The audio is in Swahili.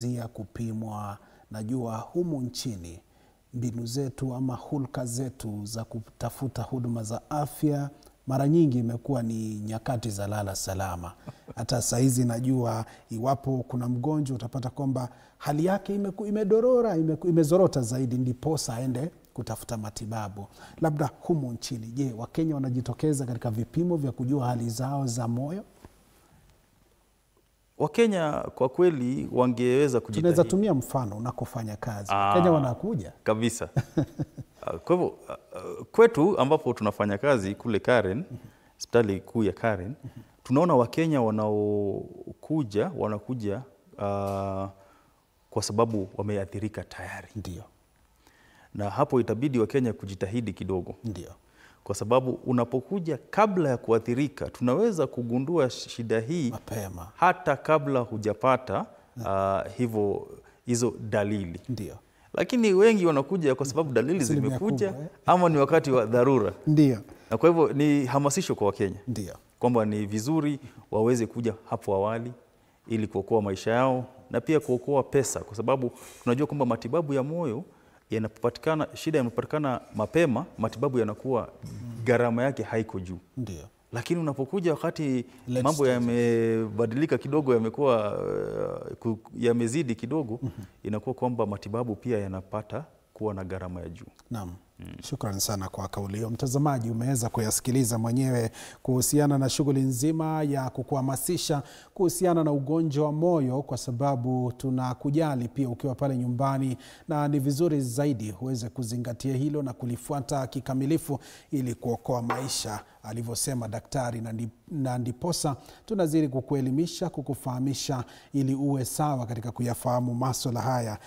zia kupimwa. Najua humu nchini mbinu zetu ama hulka zetu za kutafuta huduma za afya mara nyingi imekuwa ni nyakati za lala salama. Hata saizi najua iwapo kuna mgonjwa utapata kwamba hali yake imedorora, imezorota zaidi, ndiposa aende kutafuta matibabu. Labda humu nchini, je, Wakenya wanajitokeza katika vipimo vya kujua hali zao za moyo? Wakenya kwa kweli wangeweza kujitahidi. Tunaweza tumia mfano unakofanya kazi. Wakenya wanakuja kabisa. Kwa hivyo kwetu ambapo tunafanya kazi kule Karen, hospitali kuu ya Karen, tunaona Wakenya wanakuja kwa sababu wameathirika tayari. Ndio. Na hapo itabidi Wakenya kujitahidi kidogo. Ndio. Kwa sababu unapokuja kabla ya kuathirika, tunaweza kugundua shida hii mapema, hata kabla hujapata hizo dalili. Ndio. Lakini wengi wanakuja kwa sababu dalili zimekuja ama ni wakati wa dharura. Ndio. Na kwa hivyo ni hamasisho kwa Wakenya. Ndio. Kwamba ni vizuri waweze kuja hapo awali ili kuokoa maisha yao na pia kuokoa pesa, kwa sababu tunajua kwamba matibabu ya moyo shida inapopatikana mapema, matibabu yanakuwa gharama yake haiko juu. Ndio. Lakini unapokuja wakati mambo yamebadilika kidogo, yamezidi kidogo, inakuwa kwamba matibabu pia yanapata kuwa na gharama ya juu. Naam. Shukrani sana kwa kauli hiyo. Mtazamaji, umeweza kuyasikiliza mwenyewe kuhusiana na shughuli nzima ya kukuhamasisha kuhusiana na ugonjwa wa moyo, kwa sababu tunakujali pia ukiwa pale nyumbani, na ni vizuri zaidi uweze kuzingatia hilo na kulifuata kikamilifu ili kuokoa maisha, alivyosema daktari, na ndiposa tunazidi kukuelimisha, kukufahamisha ili uwe sawa katika kuyafahamu masuala haya.